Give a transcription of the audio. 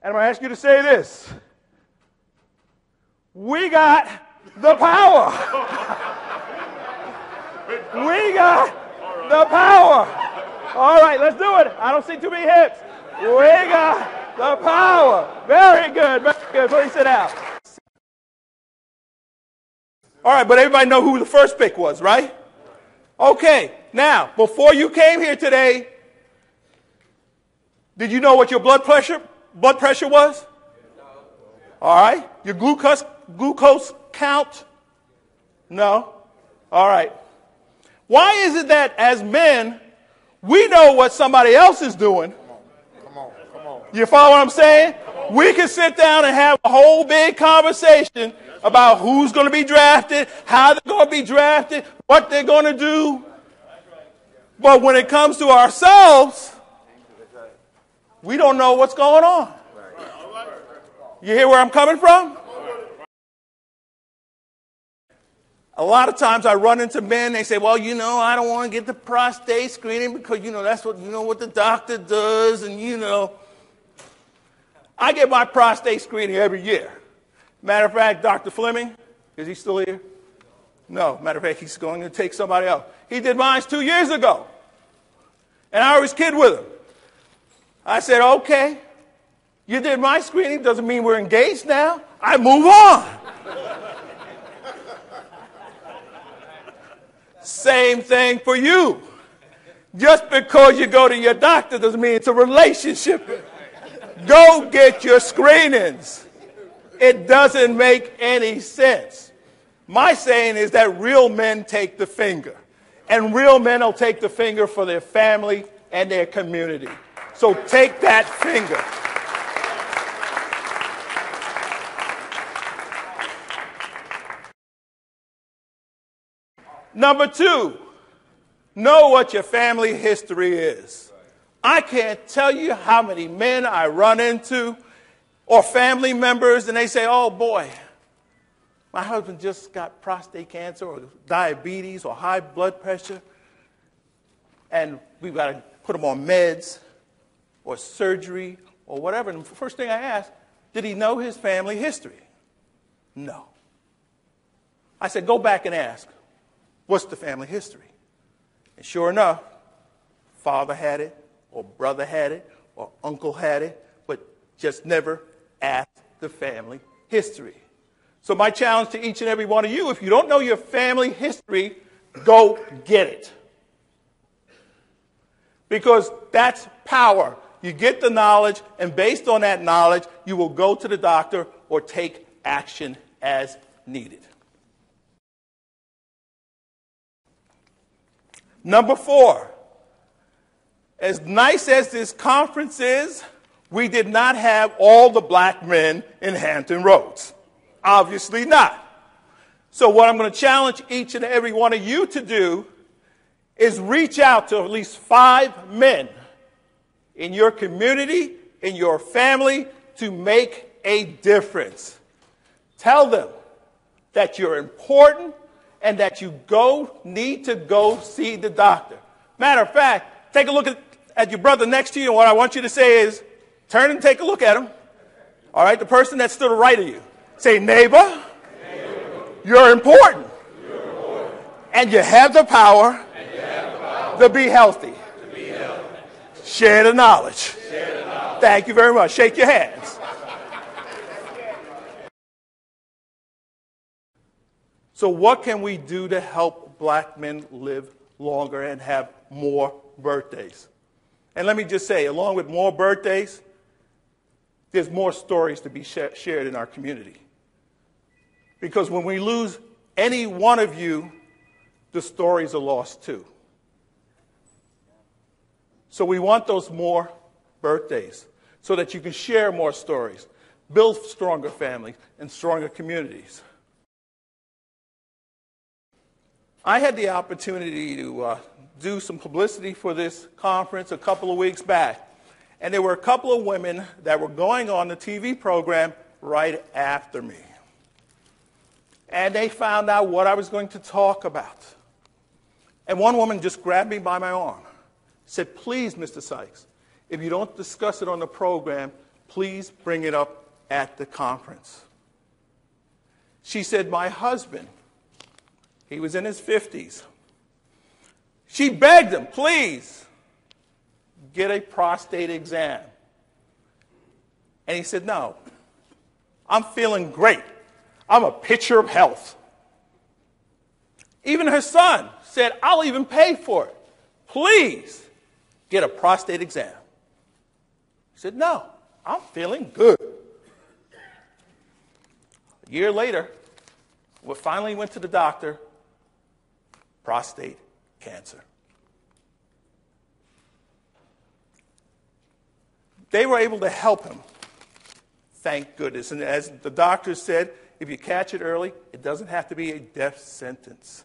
And I'm going to ask you to say this. We got the power. We got the power. All right, let's do it. I don't see too many hips. We got the power. Very good, very good. Please sit down. All right, but everybody know who the first pick was, right? Okay, now, before you came here today, did you know what your blood pressure was? All right. Your glucose count? No. All right. Why is it that as men, we know what somebody else is doing? Come on. You follow what I'm saying? We can sit down and have a whole big conversation about who's going to be drafted, how they're going to be drafted, what they're going to do. But when it comes to ourselves, we don't know what's going on. You hear where I'm coming from? A lot of times I run into men, they say, well, I don't want to get the prostate screening because, that's what the doctor does. And, I get my prostate screening every year. Matter of fact, Dr. Fleming, is he still here? No. Matter of fact, he's going to take somebody else. He did mine 2 years ago. And I always kid with him. I said, okay, you did my screening. Doesn't mean we're engaged now. I move on. Same thing for you. Just because you go to your doctor doesn't mean it's a relationship. Go get your screenings. It doesn't make any sense. My saying is that real men take the finger. And real men will take the finger for their family and their community. So take that finger. Number 2, know what your family history is. I can't tell you how many men I run into or family members, and they say, oh, boy, my husband just got prostate cancer or diabetes or high blood pressure, and we've got to put him on meds or surgery or whatever. And the first thing I ask, did he know his family history? No. I said, go back and ask, what's the family history? And sure enough, father had it, or brother had it, or uncle had it, but just never asked the family history. So my challenge to each and every one of you, if you don't know your family history, go get it. Because that's power. You get the knowledge, and based on that knowledge, you will go to the doctor or take action as needed. Number 4, as nice as this conference is, we did not have all the black men in Hampton Roads. Obviously not. So what I'm going to challenge each and every one of you to do is reach out to at least 5 men in your community, in your family, to make a difference. Tell them that you're important and that you need to go see the doctor. Matter of fact, take a look at your brother next to you, and what I want you to say is, turn and take a look at him. All right, the person that's to the right of you. Say, neighbor, you're important. And you have the power, to be healthy. Share the knowledge. Thank you very much. Shake your hands. So what can we do to help black men live longer and have more birthdays? And let me just say, along with more birthdays, there's more stories to be shared in our community. Because when we lose any one of you, the stories are lost too. So we want those more birthdays so that you can share more stories, build stronger families and stronger communities. I had the opportunity to do some publicity for this conference a couple of weeks back. And there were a couple of women that were going on the TV program right after me. And they found out what I was going to talk about. And one woman just grabbed me by my arm, said, please, Mr. Sykes, if you don't discuss it on the program, please bring it up at the conference. She said, my husband, he was in his 50s. She begged him, please, get a prostate exam. And he said, no, I'm feeling great. I'm a picture of health. Even her son said, I'll even pay for it. Please, get a prostate exam. He said, no, I'm feeling good. A year later, we finally went to the doctor, prostate cancer. They were able to help him, thank goodness. And as the doctor said, if you catch it early, it doesn't have to be a death sentence.